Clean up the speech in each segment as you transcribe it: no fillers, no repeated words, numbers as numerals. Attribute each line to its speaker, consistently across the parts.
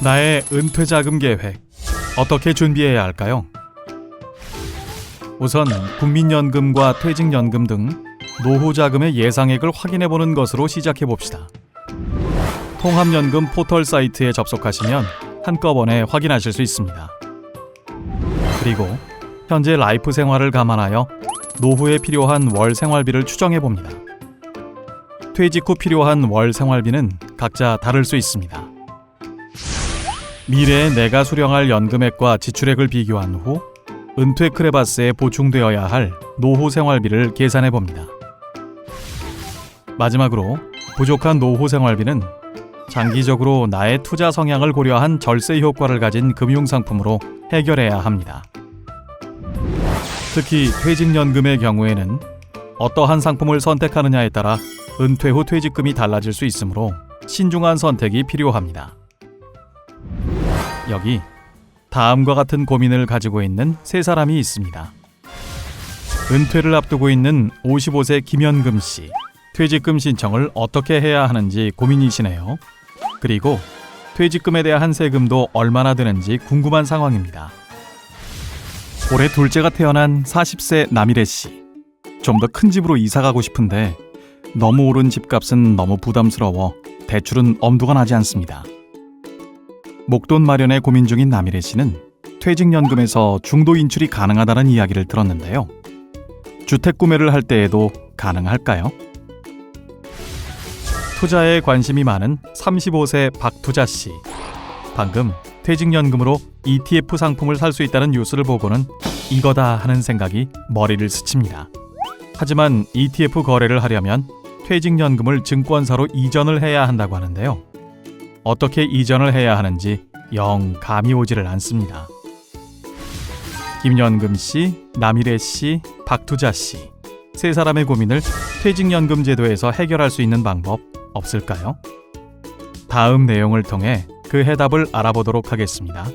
Speaker 1: 나의 은퇴자금 계획, 어떻게 준비해야 할까요? 우선 국민연금과 퇴직연금 등 노후자금의 예상액을 확인해보는 것으로 시작해봅시다. 통합연금 포털 사이트에 접속하시면 한꺼번에 확인하실 수 있습니다. 그리고 현재 라이프 생활을 감안하여 노후에 필요한 월 생활비를 추정해봅니다. 퇴직 후 필요한 월 생활비는 각자 다를 수 있습니다. 미래에 내가 수령할 연금액과 지출액을 비교한 후 은퇴 크레바스에 보충되어야 할 노후 생활비를 계산해 봅니다. 마지막으로 부족한 노후 생활비는 장기적으로 나의 투자 성향을 고려한 절세 효과를 가진 금융상품으로 해결해야 합니다. 특히 퇴직연금의 경우에는 어떠한 상품을 선택하느냐에 따라 은퇴 후 퇴직금이 달라질 수 있으므로 신중한 선택이 필요합니다. 여기 다음과 같은 고민을 가지고 있는 세 사람이 있습니다. 은퇴를 앞두고 있는 55세 김현금 씨. 퇴직금 신청을 어떻게 해야 하는지 고민이시네요. 그리고 퇴직금에 대한 세금도 얼마나 드는지 궁금한 상황입니다. 올해 둘째가 태어난 40세 남일애 씨. 좀 더 큰 집으로 이사 가고 싶은데 너무 오른 집값은 너무 부담스러워 대출은 엄두가 나지 않습니다. 목돈 마련에 고민 중인 남일애 씨는 퇴직연금에서 중도 인출이 가능하다는 이야기를 들었는데요. 주택 구매를 할 때에도 가능할까요? 투자에 관심이 많은 35세 박투자 씨. 방금 퇴직연금으로 ETF 상품을 살 수 있다는 뉴스를 보고는 이거다 하는 생각이 머리를 스칩니다. 하지만 ETF 거래를 하려면 퇴직연금을 증권사로 이전을 해야 한다고 하는데요. 어떻게 이전을 해야 하는지 영 감이 오지를 않습니다. 김연금 씨, 남일애 씨, 박투자 씨. 세 사람의 고민을 퇴직연금 제도에서 해결할 수 있는 방법 없을까요? 다음 내용을 통해 그 해답을 알아보도록 하겠습니다.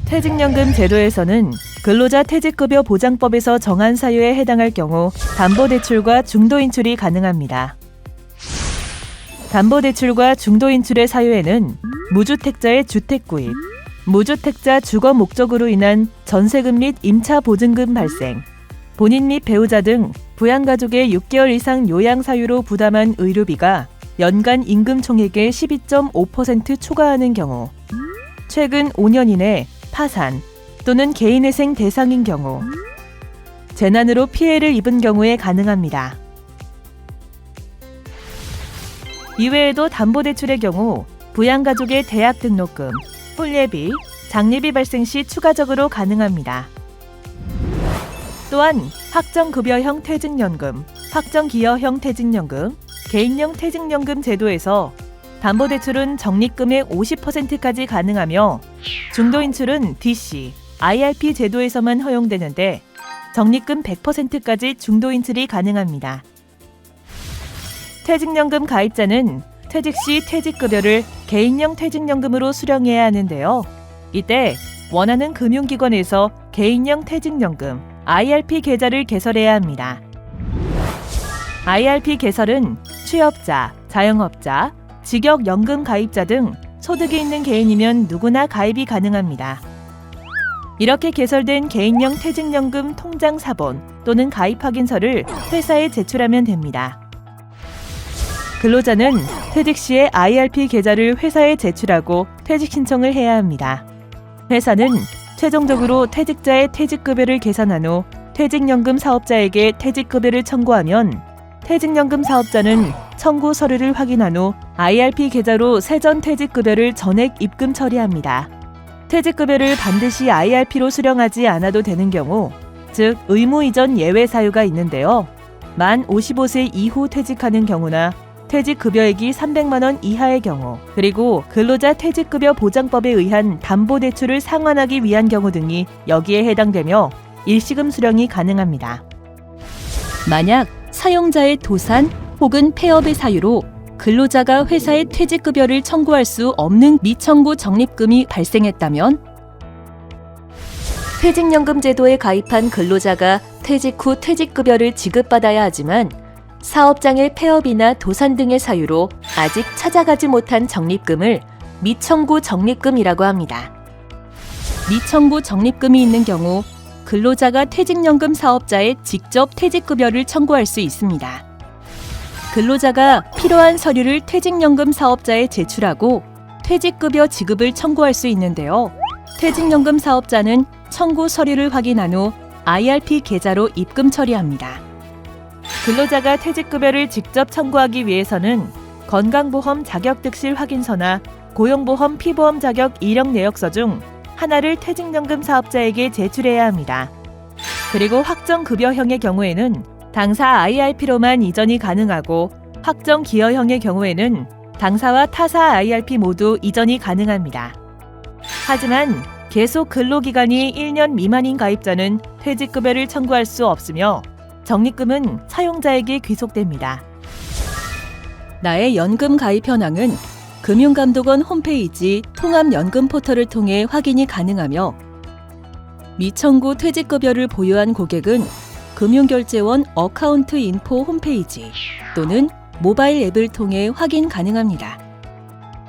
Speaker 2: 퇴직연금 제도에서는 근로자 퇴직급여 보장법에서 정한 사유에 해당할 경우 담보대출과 중도인출이 가능합니다. 담보대출과 중도인출의 사유에는 무주택자의 주택구입, 무주택자 주거 목적으로 인한 전세금 및 임차보증금 발생, 본인 및 배우자 등 부양가족의 6개월 이상 요양 사유로 부담한 의료비가 연간 임금 총액의 12.5% 초과하는 경우, 최근 5년 이내 파산 또는 개인회생 대상인 경우, 재난으로 피해를 입은 경우에 가능합니다. 이외에도 담보대출의 경우 부양가족의 대학 등록금, 혼례비, 장례비 발생 시 추가적으로 가능합니다. 또한 확정급여형 퇴직연금, 확정기여형 퇴직연금, 개인형 퇴직연금 제도에서 담보대출은 적립금의 50%까지 가능하며 중도인출은 DC, IRP 제도에서만 허용되는데 적립금 100%까지 중도인출이 가능합니다. 퇴직연금 가입자는 퇴직 시 퇴직급여를 개인형 퇴직연금으로 수령해야 하는데요. 이때 원하는 금융기관에서 개인형 퇴직연금, IRP 계좌를 개설해야 합니다. IRP 개설은 취업자, 자영업자, 직역연금 가입자 등 소득이 있는 개인이면 누구나 가입이 가능합니다. 이렇게 개설된 개인형 퇴직연금 통장 사본 또는 가입 확인서를 회사에 제출하면 됩니다. 근로자는 퇴직 시에 IRP 계좌를 회사에 제출하고 퇴직 신청을 해야 합니다. 회사는 최종적으로 퇴직자의 퇴직급여를 계산한 후 퇴직연금 사업자에게 퇴직급여를 청구하면 퇴직연금 사업자는 청구 서류를 확인한 후 IRP 계좌로 세전 퇴직급여를 전액 입금 처리합니다. 퇴직급여를 반드시 IRP로 수령하지 않아도 되는 경우, 즉 의무 이전 예외 사유가 있는데요. 만 55세 이후 퇴직하는 경우나 퇴직급여액이 300만 원 이하의 경우, 그리고 근로자 퇴직급여 보장법에 의한 담보대출을 상환하기 위한 경우 등이 여기에 해당되며 일시금 수령이 가능합니다.
Speaker 3: 만약 사용자의 도산 혹은 폐업의 사유로 근로자가 회사에 퇴직급여를 청구할 수 없는 미청구 적립금이 발생했다면
Speaker 4: 퇴직연금 제도에 가입한 근로자가 퇴직 후 퇴직급여를 지급받아야 하지만
Speaker 3: 사업장의 폐업이나 도산 등의 사유로 아직 찾아가지 못한 적립금을 미청구 적립금이라고 합니다. 미청구 적립금이 있는 경우 근로자가 퇴직연금 사업자에 직접 퇴직급여를 청구할 수 있습니다. 근로자가 필요한 서류를 퇴직연금 사업자에 제출하고 퇴직급여 지급을 청구할 수 있는데요. 퇴직연금 사업자는 청구 서류를 확인한 후 IRP 계좌로 입금 처리합니다. 근로자가 퇴직급여를 직접 청구하기 위해서는 건강보험 자격득실 확인서나 고용보험 피보험 자격 이력 내역서 중 하나를 퇴직연금 사업자에게 제출해야 합니다. 그리고 확정급여형의 경우에는 당사 IRP로만 이전이 가능하고 확정기여형의 경우에는 당사와 타사 IRP 모두 이전이 가능합니다. 하지만 계속 근로기간이 1년 미만인 가입자는 퇴직급여를 청구할 수 없으며 적립금은 사용자에게 귀속됩니다. 나의 연금 가입 현황은 금융감독원 홈페이지 통합연금 포털을 통해 확인이 가능하며 미청구 퇴직급여를 보유한 고객은 금융결제원 어카운트 인포 홈페이지 또는 모바일 앱을 통해 확인 가능합니다.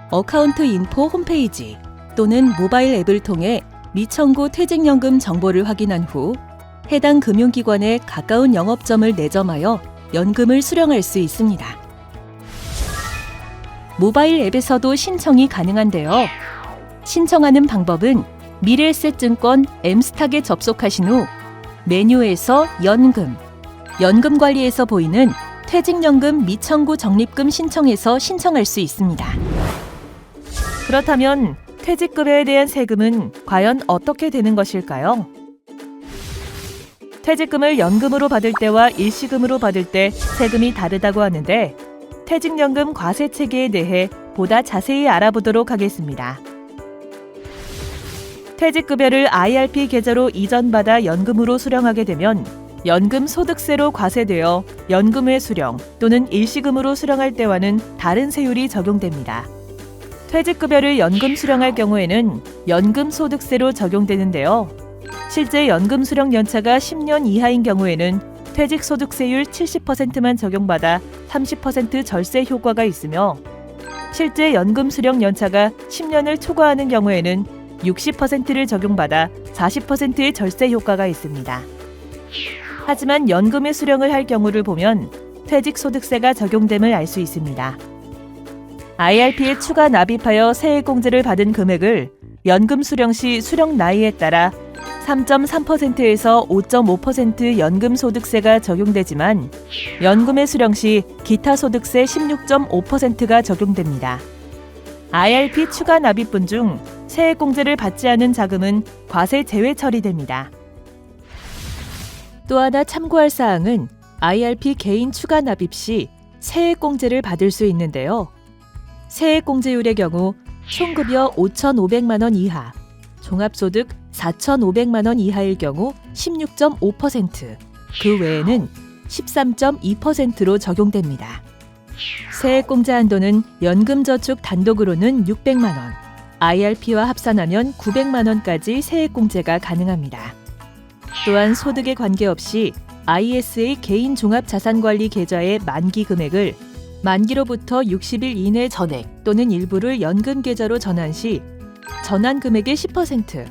Speaker 3: 어카운트 인포 홈페이지 또는 모바일 앱을 통해 미청구 퇴직연금 정보를 확인한 후 해당 금융기관에 가까운 영업점을 내점하여 연금을 수령할 수 있습니다. 모바일 앱에서도 신청이 가능한데요. 신청하는 방법은 미래에셋증권 M스탁에 접속하신 후 메뉴에서 연금 관리에서 보이는 퇴직연금 미청구 적립금 신청에서 신청할 수 있습니다.
Speaker 2: 그렇다면 퇴직급여에 대한 세금은 과연 어떻게 되는 것일까요? 퇴직금을 연금으로 받을 때와 일시금으로 받을 때 세금이 다르다고 하는데 퇴직연금 과세 체계에 대해 보다 자세히 알아보도록 하겠습니다. 퇴직급여를 IRP 계좌로 이전받아 연금으로 수령하게 되면 연금 소득세로 과세되어 연금의 수령 또는 일시금으로 수령할 때와는 다른 세율이 적용됩니다. 퇴직급여를 연금 수령할 경우에는 연금 소득세로 적용되는데요. 실제 연금 수령 연차가 10년 이하인 경우에는 퇴직소득세율 70%만 적용받아 30% 절세 효과가 있으며 실제 연금 수령 연차가 10년을 초과하는 경우에는 60%를 적용받아 40%의 절세 효과가 있습니다. 하지만 연금의 수령을 할 경우를 보면 퇴직소득세가 적용됨을 알 수 있습니다. IRP에 추가 납입하여 세액공제를 받은 금액을 연금 수령 시 수령 나이에 따라 3.3%에서 5.5% 연금소득세가 적용되지만 연금의 수령 시 기타소득세 16.5%가 적용됩니다. IRP 추가 납입분 중 세액공제를 받지 않은 자금은 과세 제외 처리됩니다. 또 하나 참고할 사항은 IRP 개인 추가 납입 시 세액공제를 받을 수 있는데요. 세액공제율의 경우 총급여 5,500만 원 이하, 종합소득 4,500만 원 이하일 경우 16.5%, 그 외에는 13.2%로 적용됩니다. 세액공제 한도는 연금저축 단독으로는 600만 원, IRP와 합산하면 900만 원까지 세액공제가 가능합니다. 또한 소득에 관계없이 ISA 개인 종합자산관리 계좌의 만기 금액을 만기로부터 60일 이내 전액 또는 일부를 연금 계좌로 전환 시 전환 금액의 10%,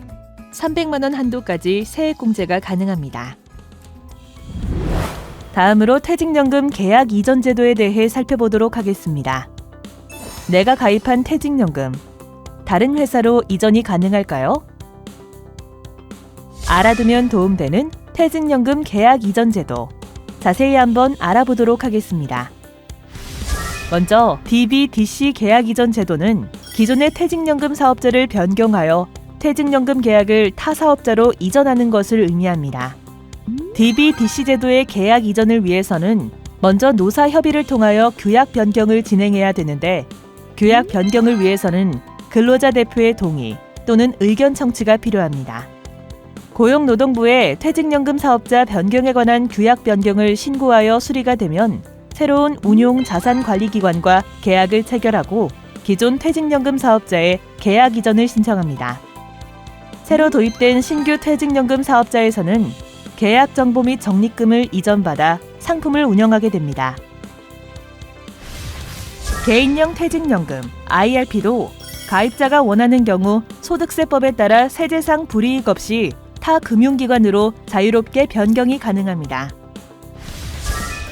Speaker 2: 300만 원 한도까지 세액공제가 가능합니다. 다음으로 퇴직연금 계약 이전 제도에 대해 살펴보도록 하겠습니다. 내가 가입한 퇴직연금, 다른 회사로 이전이 가능할까요? 알아두면 도움되는 퇴직연금 계약 이전 제도, 자세히 한번 알아보도록 하겠습니다. 먼저 DB/DC 계약 이전 제도는 기존의 퇴직연금 사업자를 변경하여 퇴직연금 계약을 타 사업자로 이전하는 것을 의미합니다. DB/DC 제도의 계약 이전을 위해서는 먼저 노사 협의를 통하여 규약 변경을 진행해야 되는데 규약 변경을 위해서는 근로자 대표의 동의 또는 의견 청취가 필요합니다. 고용노동부에 퇴직연금 사업자 변경에 관한 규약 변경을 신고하여 수리가 되면 새로운 운용 자산관리기관과 계약을 체결하고 기존 퇴직연금 사업자의 계약 이전을 신청합니다. 새로 도입된 신규 퇴직연금 사업자에서는 계약 정보 및 적립금을 이전받아 상품을 운영하게 됩니다. 개인형 퇴직연금 IRP도 가입자가 원하는 경우 소득세법에 따라 세제상 불이익 없이 타 금융기관으로 자유롭게 변경이 가능합니다.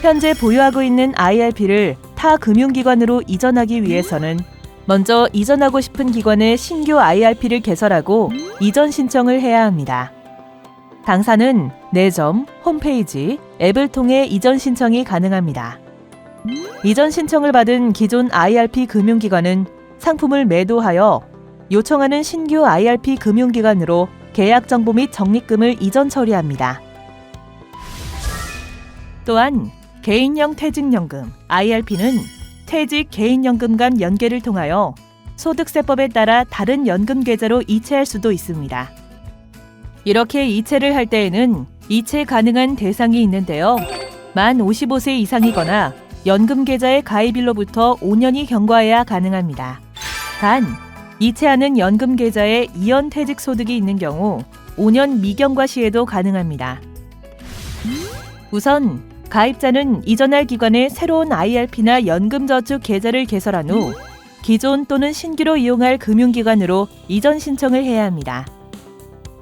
Speaker 2: 현재 보유하고 있는 IRP를 타 금융기관으로 이전하기 위해서는 먼저 이전하고 싶은 기관에 신규 IRP를 개설하고 이전 신청을 해야 합니다. 당사는 내점, 홈페이지, 앱을 통해 이전 신청이 가능합니다. 이전 신청을 받은 기존 IRP 금융기관은 상품을 매도하여 요청하는 신규 IRP 금융기관으로 계약 정보 및 적립금을 이전 처리합니다. 또한 개인형 퇴직연금 IRP는 퇴직 개인연금 간 연계를 통하여 소득세법에 따라 다른 연금 계좌로 이체할 수도 있습니다. 이렇게 이체를 할 때에는 이체 가능한 대상이 있는데요. 만 55세 이상이거나 연금 계좌의 가입일로부터 5년이 경과해야 가능합니다. 단, 이체하는 연금 계좌에 이연 퇴직 소득이 있는 경우 5년 미경과 시에도 가능합니다. 우선 가입자는 이전할 기관에 새로운 IRP나 연금저축 계좌를 개설한 후 기존 또는 신규로 이용할 금융기관으로 이전 신청을 해야 합니다.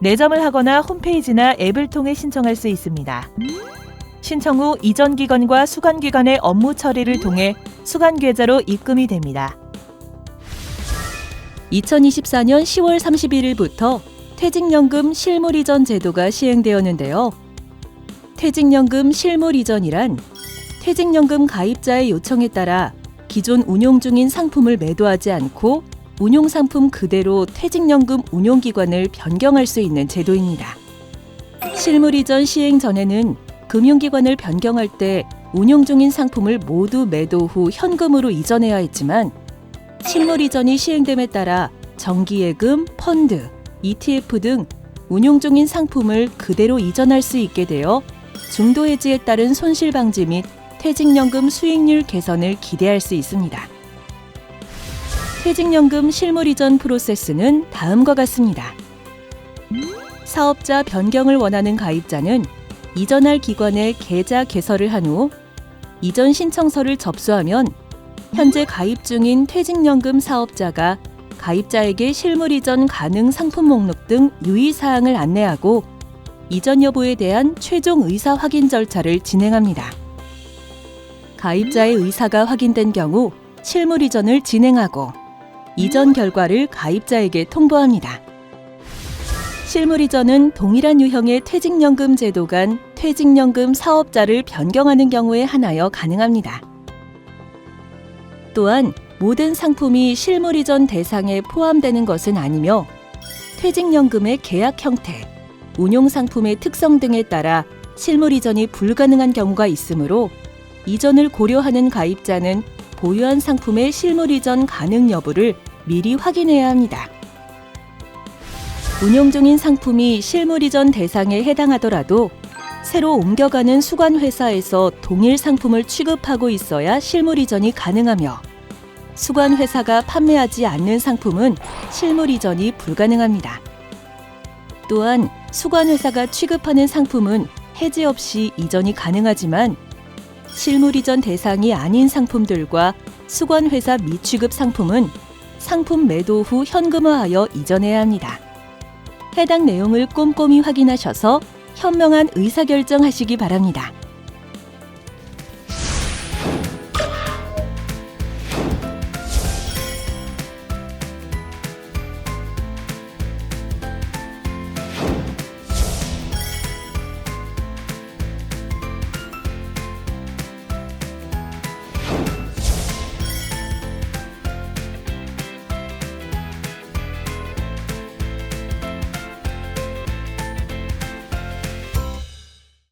Speaker 2: 내점을 하거나 홈페이지나 앱을 통해 신청할 수 있습니다. 신청 후 이전 기관과 수강 기관의 업무 처리를 통해 수강 계좌로 입금이 됩니다.
Speaker 3: 2024년 10월 31일부터 퇴직연금 실물 이전 제도가 시행되었는데요. 퇴직연금 실물 이전이란 퇴직연금 가입자의 요청에 따라 기존 운용 중인 상품을 매도하지 않고 운용 상품 그대로 퇴직연금 운용기관을 변경할 수 있는 제도입니다. 실물 이전 시행 전에는 금융기관을 변경할 때 운용 중인 상품을 모두 매도 후 현금으로 이전해야 했지만 실물 이전이 시행됨에 따라 정기예금, 펀드, ETF 등 운용 중인 상품을 그대로 이전할 수 있게 되어 중도 해지에 따른 손실 방지 및 퇴직연금 수익률 개선을 기대할 수 있습니다. 퇴직연금 실물 이전 프로세스는 다음과 같습니다. 사업자 변경을 원하는 가입자는 이전할 기관에 계좌 개설을 한 후 이전 신청서를 접수하면 현재 가입 중인 퇴직연금 사업자가 가입자에게 실물 이전 가능 상품 목록 등 유의사항을 안내하고 이전 여부에 대한 최종 의사 확인 절차를 진행합니다. 가입자의 의사가 확인된 경우 실물 이전을 진행하고 이전 결과를 가입자에게 통보합니다. 실물 이전은 동일한 유형의 퇴직연금 제도 간 퇴직연금 사업자를 변경하는 경우에 한하여 가능합니다. 또한 모든 상품이 실물 이전 대상에 포함되는 것은 아니며 퇴직연금의 계약 형태, 운용 상품의 특성 등에 따라 실물 이전이 불가능한 경우가 있으므로 이전을 고려하는 가입자는 보유한 상품의 실물 이전 가능 여부를 미리 확인해야 합니다. 운용 중인 상품이 실물 이전 대상에 해당하더라도 새로 옮겨가는 수관회사에서 동일 상품을 취급하고 있어야 실물 이전이 가능하며 수관회사가 판매하지 않는 상품은 실물 이전이 불가능합니다. 또한 수관회사가 취급하는 상품은 해지 없이 이전이 가능하지만 실물 이전 대상이 아닌 상품들과 수관회사 미취급 상품은 상품 매도 후 현금화하여 이전해야 합니다. 해당 내용을 꼼꼼히 확인하셔서 현명한 의사결정하시기 바랍니다.